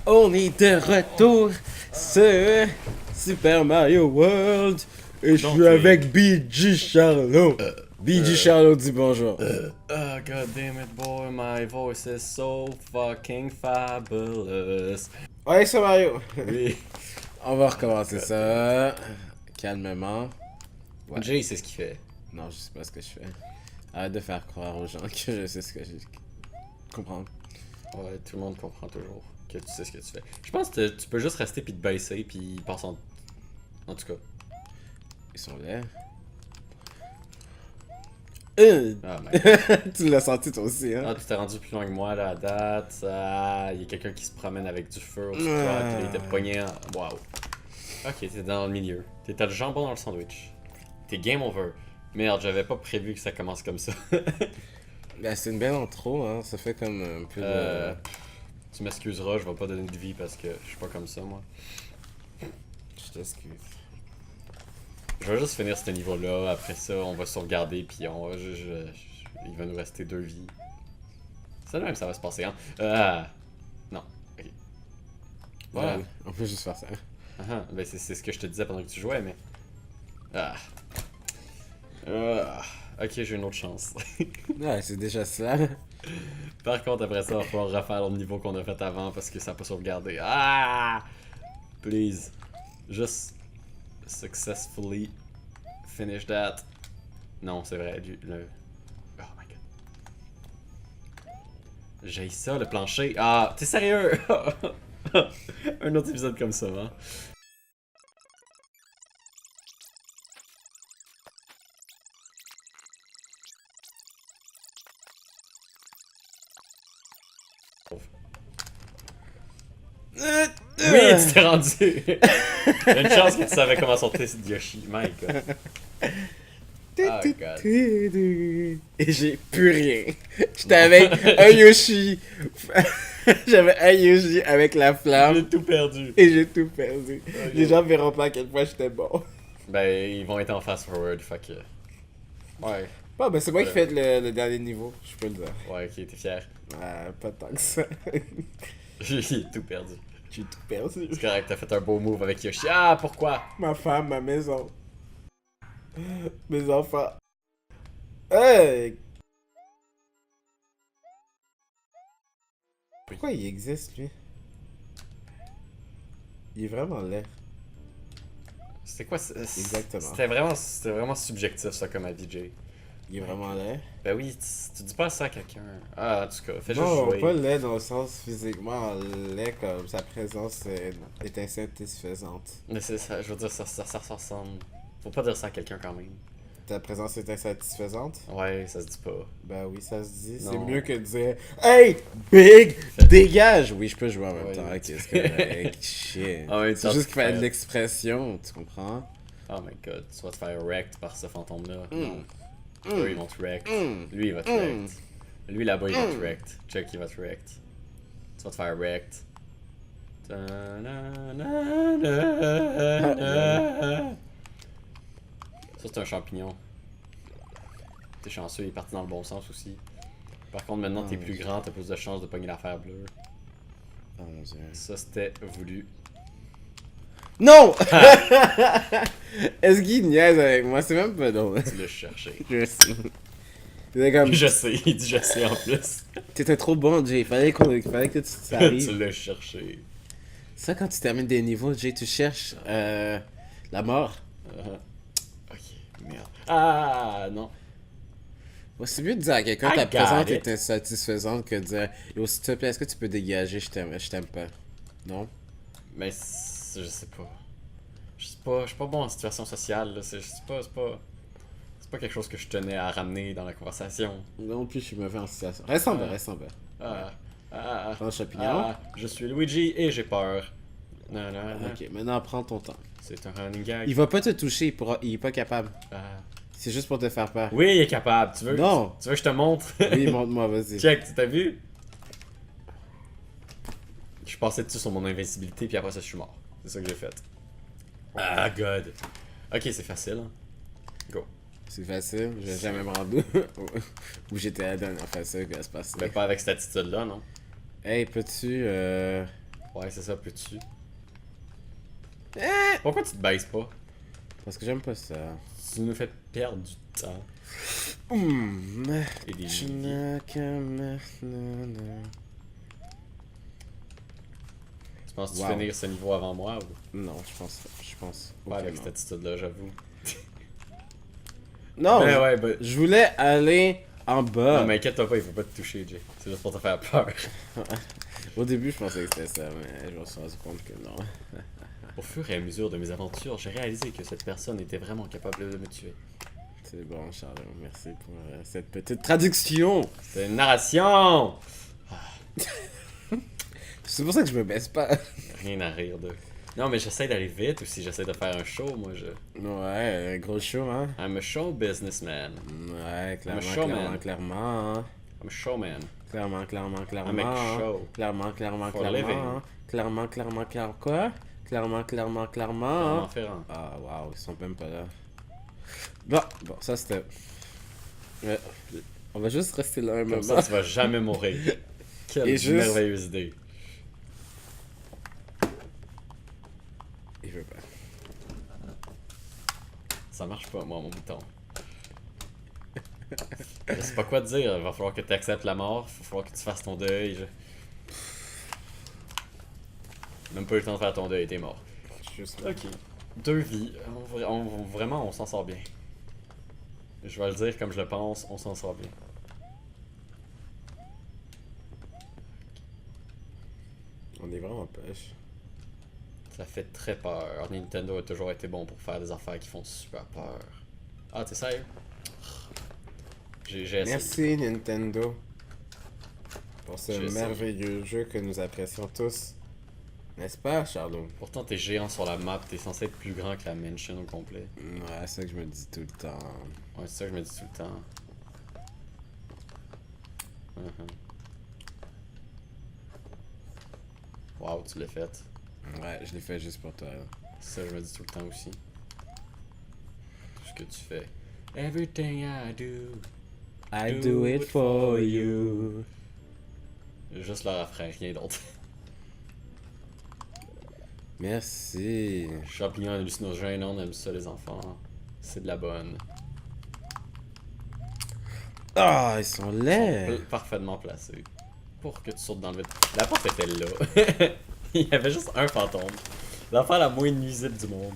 On est de retour sur Super Mario World et je suis avec BG Charlot. BG Charlot dit bonjour. Oh god damn it boy, my voice is so fucking fabulous. Ouais, c'est Mario. Oui. On va recommencer ça calmement. Ouais. Jay c'est ce qu'il fait. Non, je sais pas ce que je fais. Arrête de faire croire aux gens que je sais ce que je comprends. Ouais, tout le monde comprend toujours que tu sais ce que tu fais. Je pense que tu peux juste rester puis te baisser puis ils passent en... En tout cas. Ils sont laids. Ah mec. Tu l'as senti toi aussi, hein? Ah, tu t'es rendu plus loin que moi là à date. Ah, il y a quelqu'un qui se promène avec du feu au spot, il était pogné en... Waouh. Ok, t'es dans le milieu. T'étais le jambon dans le sandwich. T'es game over. Merde, j'avais pas prévu que ça commence comme ça. Ben, c'est une belle intro, hein. Ça fait comme un peu de... Tu m'excuseras, je vais pas donner de vie parce que je suis pas comme ça moi. Je t'excuse. Je vais juste finir ce niveau-là, après ça on va sauvegarder puis on va il va nous rester 2 vies. C'est le même ça va se passer hein. Non, ok. Voilà. Ouais, on peut juste faire ça. Ben c'est ce que je te disais pendant que tu jouais mais... Ok j'ai une autre chance. Ouais, c'est déjà ça. Par contre après ça il va falloir refaire le niveau qu'on a fait avant parce que ça n'a pas sauvegardé. Please. Just... Successfully finish that. Non, c'est vrai. Oh my god. J'ai ça, le plancher. Ah, t'es sérieux? Un autre épisode comme ça, hein? Oui, tu t'es rendu! Il y a une chance que tu savais comment sortir ce Yoshi. My god. Oh god. Et j'ai plus rien. J'étais avec un Yoshi. J'avais un Yoshi avec la flamme. J'ai tout perdu. Et j'ai tout perdu. Okay. Les gens verront pas à quel point j'étais bon. Ben, ils vont être en fast forward, fait que. Ouais. Bon, ben c'est moi qui fais le dernier niveau, je peux le dire. Ouais, ok, t'es fier. Pas tant que ça. J'ai tout perdu. J'ai tout perdu. C'est correct, t'as fait un beau move avec Yoshi. Ah, pourquoi? Ma femme, ma maison. Mes enfants. Hey! Pourquoi il existe, lui? Il est vraiment laid. C'était quoi? Exactement. C'était vraiment subjectif, ça, comme avis, Jay. Il est vraiment laid. Ben oui, tu dis pas ça à quelqu'un. Ah, en tout cas, fais juste Non, jouer. pas laid dans le sens physiquement laid, comme sa présence est insatisfaisante. Mais c'est ça, je veux dire, ça ressemble. Faut pas dire ça à quelqu'un quand même. Ta présence est insatisfaisante? Ouais, ça se dit pas. Ben oui, ça se dit. C'est Non. mieux que de dire Hey, Big, dégage! Oui, je peux jouer en même Ouais, temps. oui. Ok, c'est correct. Shit. En même C'est temps, juste tu qu'il fallait fais- de l'expression, tu comprends? Oh my god, tu vas te faire wrecked par ce fantôme-là. Mm. Non. Eux, ils vont te wrecked. Mm. Lui, il va te Mm. wrecked. Lui, là-bas, il va te wrecked. Chuck, il va te wrecked. Tu vas te faire wrecked. Ça, c'est un champignon. T'es chanceux, il est parti dans le bon sens aussi. Par contre, maintenant, t'es plus grand, t'as plus de chances de pogner l'affaire bleue. Oh mon dieu. Ça, c'était voulu. Non! Est-ce qu'il niaise avec moi? C'est même pas drôle. Tu l'as cherché. Je sais. C'était comme. Je sais, il dit je sais en plus. T'étais trop bon, Jay. Fallait que ça Tu arrive. l'as cherché. Ça, quand tu termines des niveaux, Jay, tu cherches la mort. Ok, merde. Ah, non. Ouais, c'est mieux de dire à quelqu'un I ta got présence it. est insatisfaisante que de dire Yo, s'il te plaît, est-ce que tu peux dégager? Je t'aime pas. Non? Mais je sais pas. Je suis pas bon en situation sociale, là. C'est pas quelque chose que je tenais à ramener dans la conversation. Non plus, je suis mauvais en situation. Reste en bas, reste en bas. Prends le champignon. Je suis Luigi et j'ai peur. Non, non, non. Ok, maintenant prends ton temps. C'est un running gag. Il va pas te toucher, il est pas capable. Ah. C'est juste pour te faire peur. Oui, il est capable. Tu veux? Non. Tu veux que je te montre? Oui, montre-moi, vas-y. Check, tu t'as vu? Je suis passé dessus sur mon invincibilité, puis après ça, je suis mort. C'est ça que j'ai fait. Ah, God. Ok, c'est facile. Hein. Go. C'est facile, je vais jamais me rendre où j'étais la dernière fois ça qui va se passer. Mais pas avec cette attitude-là, non? Hey, peux-tu Ouais, c'est ça, peux-tu? Eh! Pourquoi tu te baisses pas? Parce que j'aime pas ça. Tu nous fais perdre du temps. Et des vies. Tu penses-tu Wow. finir ce niveau avant moi ou Non, je pense. pas avec aucunement. cette attitude-là, j'avoue? Non, Ben ouais, ben. je voulais aller en bas. Non, mais inquiète-toi pas, il faut pas te toucher, Jay. C'est juste pour te faire peur. Au début, je pensais que c'était ça, mais je me suis rendu compte que non. Au fur et à mesure de mes aventures, j'ai réalisé que cette personne était vraiment capable de me tuer. C'est bon, Charles, merci pour cette petite traduction. C'est une narration! C'est pour ça que je me baisse pas. Rien à rire de. Non, mais j'essaie d'aller vite aussi, j'essaie de faire un show, moi. Ouais, gros show, hein. I'm a show businessman. Ouais, I'm a clairement, showman. clairement, hein. I'm a showman. Clairement, I make hein. show. Clairement, For a living. hein. Clairement, quoi? Clairement, Clermont hein. Ferrand. Ah, waouh, ils sont même pas là. Bon, ça c'était... Ouais, on va juste rester là un Comme moment. ça, tu vas jamais mourir. Quelle Et juste- merveilleuse idée. Il veut pas. Ça marche pas, moi, mon bouton. Je sais pas quoi te dire, il va falloir que tu acceptes la mort, il va falloir que tu fasses ton deuil. Même pas eu le temps de faire ton deuil, t'es mort. Juste là. Ok. 2 vies. Vraiment, on s'en sort bien. Je vais le dire comme je le pense, on s'en sort bien. On est vraiment pêche. Ça fait très peur. Nintendo a toujours été bon pour faire des affaires qui font super peur. Ah, t'es sérieux? J'ai essayé. Merci Nintendo pour ce J'ai essayé. merveilleux jeu que nous apprécions tous. N'est-ce pas, Charlot? Pourtant, t'es géant sur la map, t'es censé être plus grand que la mansion au complet. Ouais, c'est ça que je me dis tout le temps. Ouais, c'est ça que je me dis tout le temps. Wow, tu l'as fait. Ouais, je l'ai fait juste pour toi. C'est ça que je me dis tout le temps aussi. Tout ce que tu fais. Everything I do. I do it for you. Juste le refrain, rien d'autre. Merci. Champignons hallucinogènes, on aime ça les enfants. C'est de la bonne. Ah, ils sont laids. Parfaitement placés. Pour que tu sautes dans le vide. La porte était là. Il y avait juste un fantôme. L'affaire la moins nuisible du monde.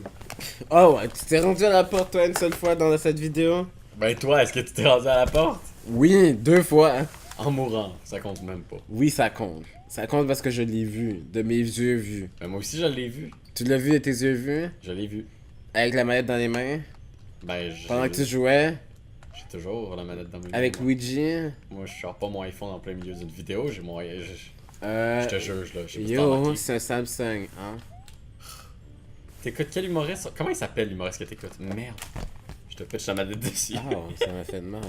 Oh ouais, tu t'es rendu à la porte toi une seule fois dans cette vidéo? Ben toi, est-ce que tu t'es rendu à la porte? Oui, 2 fois. En mourant, ça compte même pas. Oui, ça compte. Ça compte parce que je l'ai vu, de mes yeux vus. Ben moi aussi je l'ai vu. Tu l'as vu de tes yeux vus? Je l'ai vu. Avec la manette dans les mains? Ben Pendant que tu jouais? j'ai toujours la manette dans mes mains. Avec Luigi? Moi je sors pas mon iPhone en plein milieu d'une vidéo, j'ai mon... Je te juge là, je sais pas si t'as Yo, remarqué. c'est un Samsung, hein? T'écoutes quel humoriste? Comment il s'appelle l'humoriste que t'écoutes? Merde. Je te pitch la manette dessus. Oh, ça m'a fait de mal.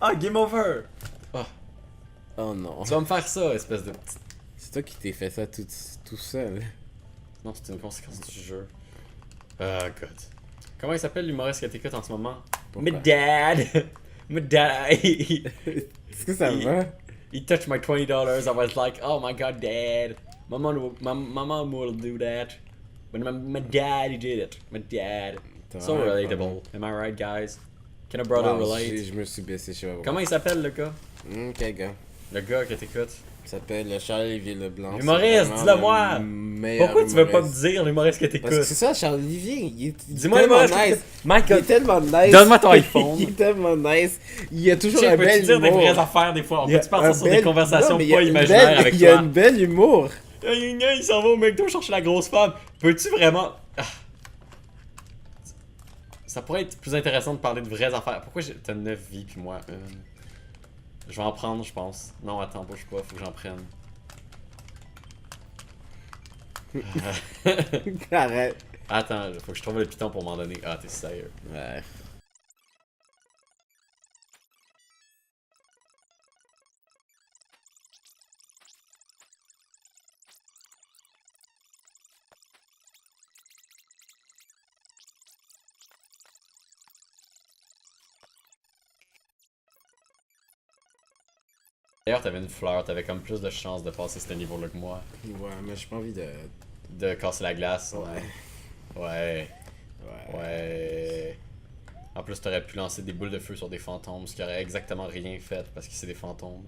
Ah, game over! Oh non. Tu vas me faire ça, espèce de petit... C'est toi qui t'es fait ça tout seul. Non, c'est une conséquence du jeu. Ah, God. Comment il s'appelle l'humoriste que t'écoutes en ce moment? Pourquoi? My dad! My dad! Est-ce que ça va? He touched my $20. I was like, oh my God, dad. My mom will do that. But my dad, he did it. My dad. T'as So vraiment relatable. Am I right, guys? Can a brother Wow, relate? je me suis baissé chez moi. Comment il s'appelle, le gars? Quel gars? Le gars que t'écoutes? Il s'appelle Charles-Olivier Leblanc. Humoriste, c'est vraiment dis-le-moi! le meilleur Pourquoi tu veux pas me humoriste. dire l'humoriste que Parce que t'écoutes? c'est ça, Charles-Olivier. Il est Dis-moi tellement l'humoriste que nice. t'écoutes. My Il est God. tellement nice. Donne-moi ton iPhone. Il est tellement nice. Il a toujours Check, un peux-tu bel dire des humour. vraies affaires des fois? On Il a peut-tu partir un sur des bel- conversations Non, mais il y a pas une imaginaires belle- avec Il y a toi? une belle humour. Il s'en va au McDo chercher la grosse femme. Peux-tu vraiment... Ah. Ça pourrait être plus intéressant de parler de vraies affaires. Pourquoi t'as 9 vies puis moi une? Je vais en prendre, je pense. Non, attends, bouge pas, faut que j'en prenne. Arrête. Attends, faut que je trouve le piton pour m'en donner. Ah, t'es sérieux. Ouais. D'ailleurs, t'avais une fleur, t'avais comme plus de chances de passer ce niveau-là que moi. Ouais, mais j'ai pas envie de... De casser la glace. Ouais. Ouais. Ouais. Ouais. En plus, t'aurais pu lancer des boules de feu sur des fantômes, ce qui aurait exactement rien fait parce que c'est des fantômes.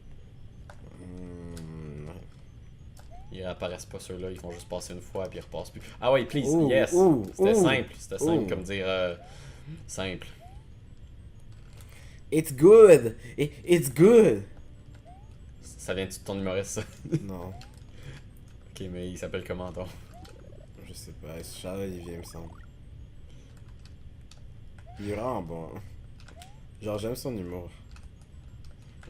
Ils réapparaissent pas ceux-là, ils vont juste passer une fois puis ils repassent plus. Ah ouais, please, Ouh, yes! ouh, C'était ouh, simple, ouh. comme dire simple. It's good! It's good! Ça vient-tu de ton humoriste, ça? Non, Ok, mais il s'appelle comment, toi? je sais pas. C'est Charles-Olivier, il me semble. Il est vraiment bon. Genre, j'aime son humour.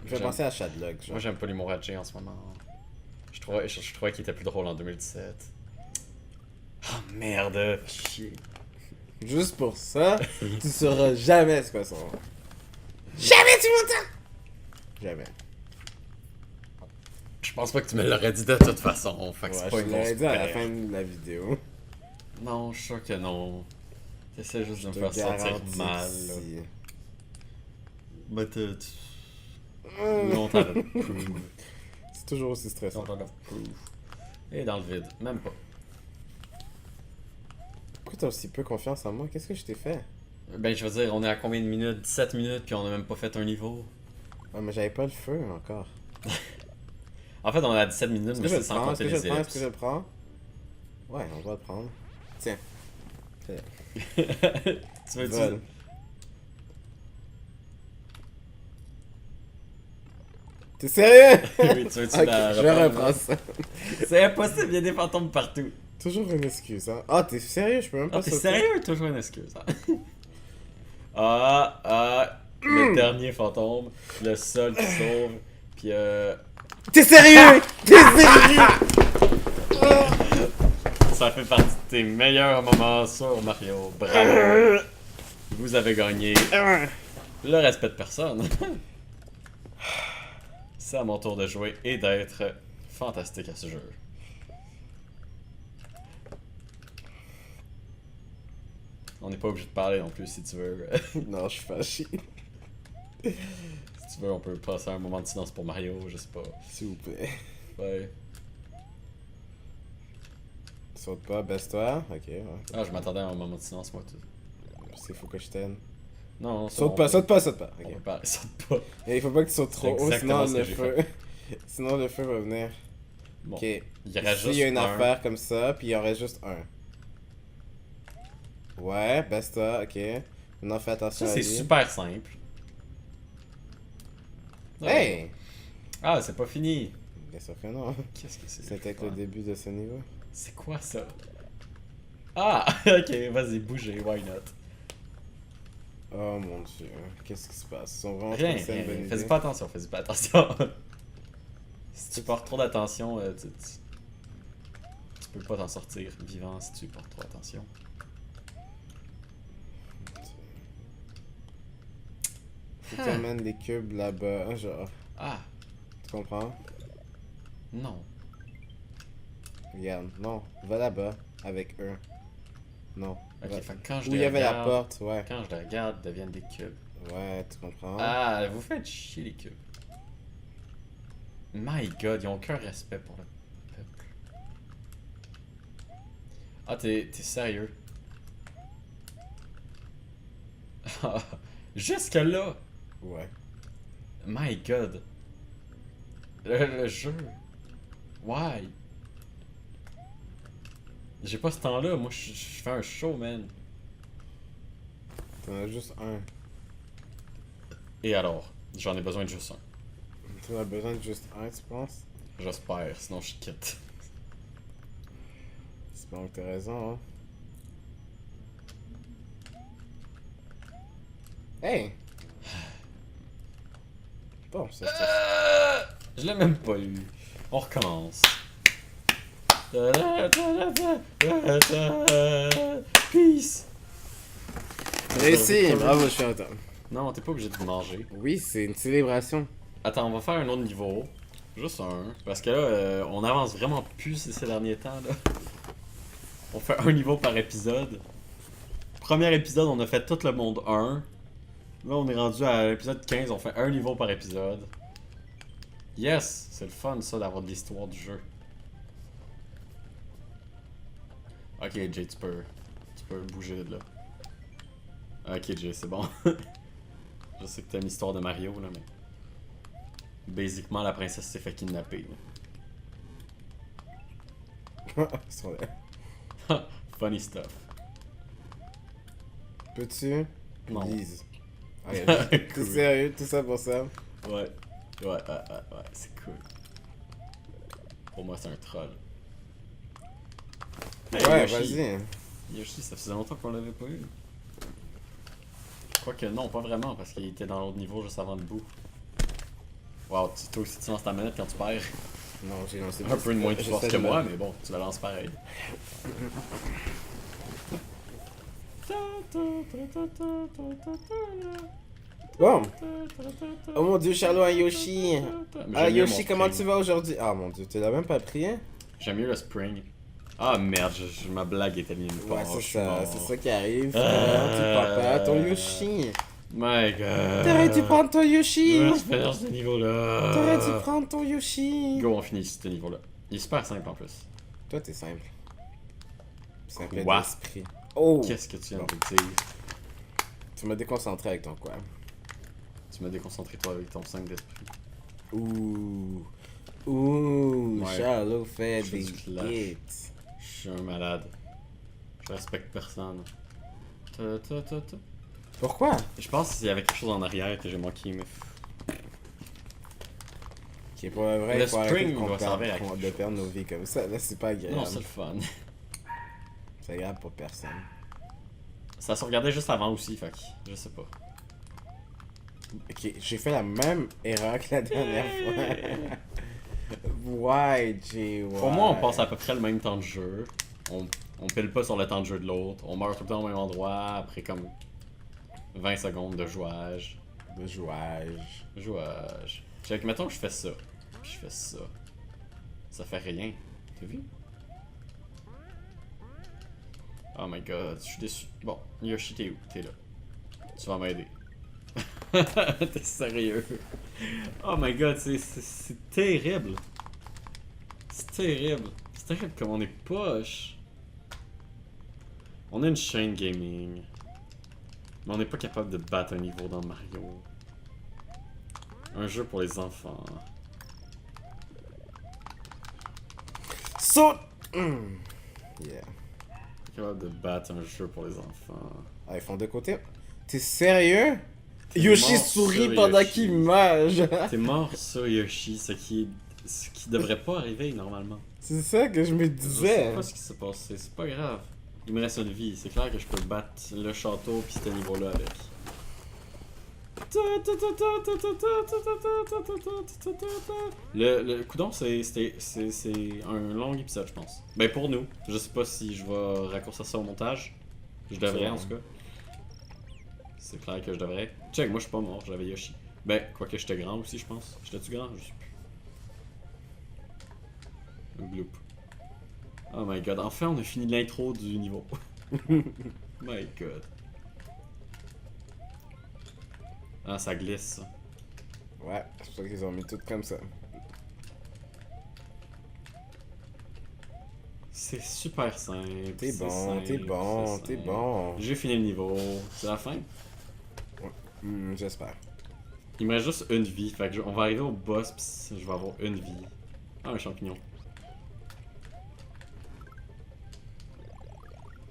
Je vais J'aime- penser à Shadlock, genre. Moi, j'aime pas l'humour à Jay en ce moment. Je trouvais qu'il était plus drôle en 2017. Ah merde! Chier. Juste pour ça, tu sauras jamais ce quoi son nom. Jamais tu m'entends! Jamais. Je pense pas que tu me l'aurais dit de toute façon, fait que c'est Ouais, pas je une l'aurais grosse dit à la perte. fin de la vidéo. Non, je suis sûr que non. T'essaies juste de me Je faire te sentir garantis mal, que là. si. Mais longtemps de proof. C'est toujours aussi stressant. Longtemps de proof. Et dans le vide, même pas. Pourquoi t'as aussi peu confiance en moi? Qu'est-ce que je t'ai fait? Ben, je veux dire, on est à combien de minutes? 17 minutes, puis on a même pas fait un niveau. Ah, mais j'avais pas le feu encore. En fait, on est à 17 minutes, Est-ce mais que je c'est le sans prends? Est-ce compter que je les le prends? Est-ce que je ellipses. le prends? Ouais, on va le prendre. Tiens. Tu veux Vol. dire? T'es sérieux? Oui, tu veux-tu Ok, la je vais reprendre? reprendre ça. C'est impossible, il y a des fantômes partout. Toujours une excuse, hein. Ah, t'es sérieux? Je peux même pas Ah, t'es sauter. sérieux? Toujours une excuse. Hein? Le dernier fantôme, le seul qui sauve, puis T'es sérieux? T'es sérieux? ça fait partie de tes meilleurs moments sur Mario. Bravo! Vous avez gagné le respect de personne. C'est à mon tour de jouer et d'être fantastique à ce jeu. On n'est pas obligé de parler non plus si tu veux. Non, je suis fâché. Si tu veux, on peut passer un moment de silence pour Mario, je sais pas. S'il vous plaît. Ouais. Saute pas, baisse-toi. Ok, ouais. Ah, je m'attendais à un moment de silence, moi. Tout. C'est fou que je t'aime. Non, c'est Saute bon, pas, on saute pas, saute pas. peut- On Ok. peut parler, saute pas. Et il faut pas que tu sautes trop C'est haut, exactement sinon ce que le j'ai feu. Sinon le feu va venir. Bon. Ok. Il y aurait Ici, juste il y a une un. affaire comme ça, puis il y aurait juste un. Ouais, baisse-toi, ok. Maintenant fais attention Ça, à c'est lui. super simple. Hey! Ah, c'est pas fini. Bien sûr que non. Qu'est-ce que c'est? C'était que le début de ce niveau. C'est quoi ça? Ah, ok, vas-y, bougez, why not? Oh mon dieu, qu'est-ce qui se passe? Ils sont vraiment Rien, trop une bonne rien. idée. Fais pas attention, fais pas attention. Si tu portes trop d'attention, tu peux pas t'en sortir vivant si tu portes trop d'attention. Faut que tu amènes les cubes là-bas, genre. Ah, Tu comprends? non. Regarde, non, va là-bas avec eux. Non. Ok, va- fait que quand je Où il les y avait la regarde, porte, ouais. quand je les regarde, ils deviennent des cubes. Ouais, tu comprends? Ah, vous faites chier les cubes. My god, ils ont aucun respect pour le peuple. Ah, t'es sérieux? Jusque là? Ouais. My god. Le jeu. Why? J'ai pas ce temps-là, moi je fais un show, man. T'en as juste un. Et alors? J'en ai besoin de juste un. T'en as besoin de juste un, tu penses? J'espère, sinon je quitte. J'espère que t'as raison, hein. Hey! Bon, ça c'est... Je l'ai même pas eu. On recommence. Peace! Réussi! Bravo, je suis content. Non, t'es pas obligé de manger. Oui, c'est une célébration. Attends, on va faire un autre niveau. Juste un. Parce que là, on avance vraiment plus ces derniers temps. Là. On fait un niveau par épisode. Premier épisode, on a fait tout le monde 1. Là, on est rendu à l'épisode 15, on fait un niveau par épisode. Yes! C'est le fun, ça, d'avoir de l'histoire du jeu. Ok, Jay, tu peux bouger de là. Ok, Jay, c'est bon. Je sais que t'aimes l'histoire de Mario, là, mais... Basiquement, la princesse s'est fait kidnapper, là. Funny stuff. Peux-tu? Non. Please. Cool. T'es sérieux? Tout ça pour ça? Ouais, c'est cool. Pour moi, c'est un troll. Hey, Ouais, Yoshi. vas-y. Yoshi, ça faisait longtemps qu'on l'avait pas eu. Quoique non, pas vraiment, parce qu'il était dans l'autre niveau juste avant le bout. Wow, toi aussi tu lances ta manette quand tu perds. Non, j'ai lancé Un peu de moins de force que moi, mais bon, tu la lances pareil. Bon! Oh mon dieu, Charlot à Yoshi! Mais Ah j'aime mieux Yoshi, mon comment spring. tu vas aujourd'hui? Ah mon dieu, tu l'as même pas pris, hein? J'aime mieux le spring. Ah merde, ma blague était mise nulle part. Ouais, je c'est suis ça, mort. c'est ça qui arrive. Tu prends pas ton Yoshi. My god. T'aurais dû prendre ton Yoshi. Ouais, c'est pas dans ce niveau-là. T'aurais dû prendre ton Yoshi. Go, on finit ce niveau-là. Il est super simple en plus. Toi, t'es simple. Simple Quoi? d'esprit. Oh! Qu'est-ce que tu viens Bon. de dire? Tu m'as déconcentré avec ton quoi? Tu m'as déconcentré toi avec ton 5 d'esprit. Ouh! Ouh! Ouais. Charlot fait Je fais des du clash. hits. Je suis un malade. Je respecte personne. Ta. Pourquoi? Je pense qu'il y avait quelque chose en arrière que j'ai manqué, mais... Ok, pour le vrai, Le il faut arrêter spring de doit servir à perdre, quelque de perdre nos vies comme ça. Là, c'est pas agréable. Non, c'est le fun. C'est agréable pour personne. Ça se regardait juste avant aussi, fait que je sais pas. Ok, j'ai fait la même erreur que la dernière fois. Why, Jay? Why? Pour moi, on passe à peu près le même temps de jeu. On pile pas sur le temps de jeu de l'autre. On meurt tout le temps au même endroit après comme 20 secondes de jouage. De jouage. Jouage. Check, mettons que je fais ça. Puis je fais ça. Ça fait rien. T'as vu? Oh my god, je suis déçu. Bon, Yoshi, t'es où? T'es là. Tu vas m'aider. T'es sérieux? Oh my god, c'est terrible. C'est terrible. C'est terrible comme on est poche. On a une chaîne gaming. Mais on n'est pas capable de battre un niveau dans Mario. Un jeu pour les enfants. Saute! Yeah. Pas capable de battre un jeu pour les enfants. Ah, ils font de côté. T'es sérieux? T'es Yoshi mort sourit sur pendant Yoshi. qu'il mange. T'es mort sur Yoshi, ce qui devrait pas arriver normalement. C'est ça que je me Je sais disais. pas ce qui s'est passé, c'est pas grave. Il me reste une vie, c'est clair que je peux battre le château puis ce niveau-là avec. Le coudon, c'est un long épisode, je pense. Ben pour nous, je sais pas si je vais raccourcir ça au montage. Je devrais en tout cas. C'est clair que je devrais. Check, moi je suis pas mort, j'avais Yoshi. Ben, quoique j'étais grand aussi, je pense. J'étais-tu grand? Je sais plus. Un bloop. Oh my god, enfin on a fini l'intro du niveau. My god. Ah, ça glisse ça. Ouais, c'est pour ça qu'ils ont mis tout comme ça. C'est super simple. T'es c'est bon, simple, t'es bon, c'est t'es simple. bon. J'ai fini le niveau. C'est la fin. J'espère. Il me reste juste une vie. Fait que on va arriver au boss pis je vais avoir une vie. Ah, un champignon.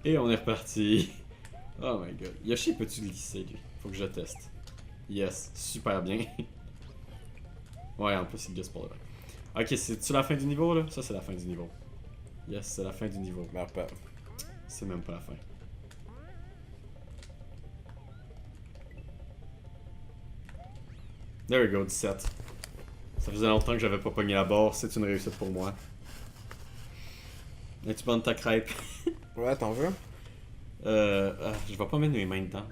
Et on est reparti. Oh my god. Yoshi, peux-tu glisser lui? Faut que je teste. Yes, super bien. Ouais, en plus il glisse pour le vrai. Ok, c'est-tu la fin du niveau là? Ça c'est la fin du niveau. Yes, c'est la fin du niveau. Meurs pas. C'est même pas la fin. There we go, 17. Ça faisait longtemps que j'avais pas pogné la barre, c'est une réussite pour moi. Es-tu bonne ta crêpe? Ouais, t'en veux? Je vais pas mettre mes mains dedans.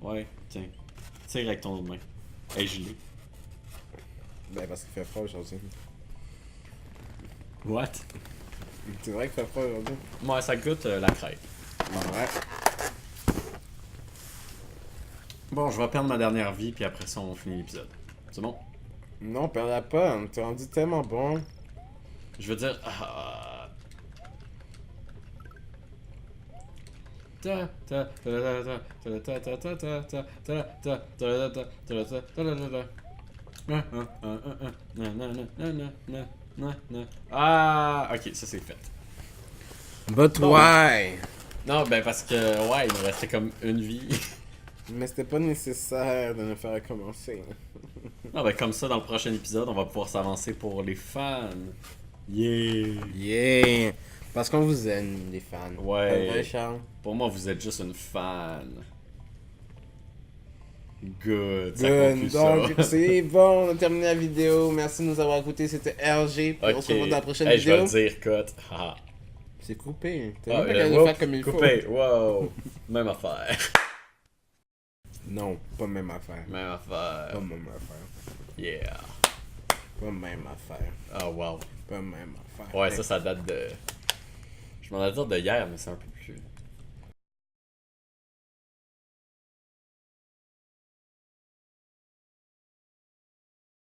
Ouais, tiens. Tire avec ton autre main. Hey, je l'ai. Ben, parce qu'il fait froid aujourd'hui. What? C'est vrai qu'il fait froid aujourd'hui? Moi, ça goûte la crêpe. Ouais. Bon, je vais perdre ma dernière vie, puis après ça, on finit l'épisode. C'est bon? Non, perds-la pas. T'es rendu tellement bon. Je veux dire. Ah, ok, ça c'est fait. But Bon. why? Non, ben parce que, ouais, il nous restait comme une vie. Mais c'était pas nécessaire de nous faire commencer. Non, ben comme ça, dans le prochain épisode, on va pouvoir s'avancer pour les fans. Yeah! Yeah! Parce qu'on vous aime, les fans. Ouais. Pas vrai, Charles? Pour moi, vous êtes juste une fan. Good, ça Good. conclut Donc, ça. c'est bon, on a terminé la vidéo. Merci de nous avoir écoutés. C'était RG. Puis on se revoit dans la prochaine Hey, je vais vidéo. le dire, cut. Haha. C'est coupé. T'as Ah, même pas qu'à le whoop, faire comme il coupé, faut. wow. Même affaire. Non, pas même affaire. Même affaire. Pas même affaire. Yeah. Pas même affaire. Oh, wow. Pas même affaire. Ouais, ça date de. Je m'en ai dit de hier, mais c'est un peu plus.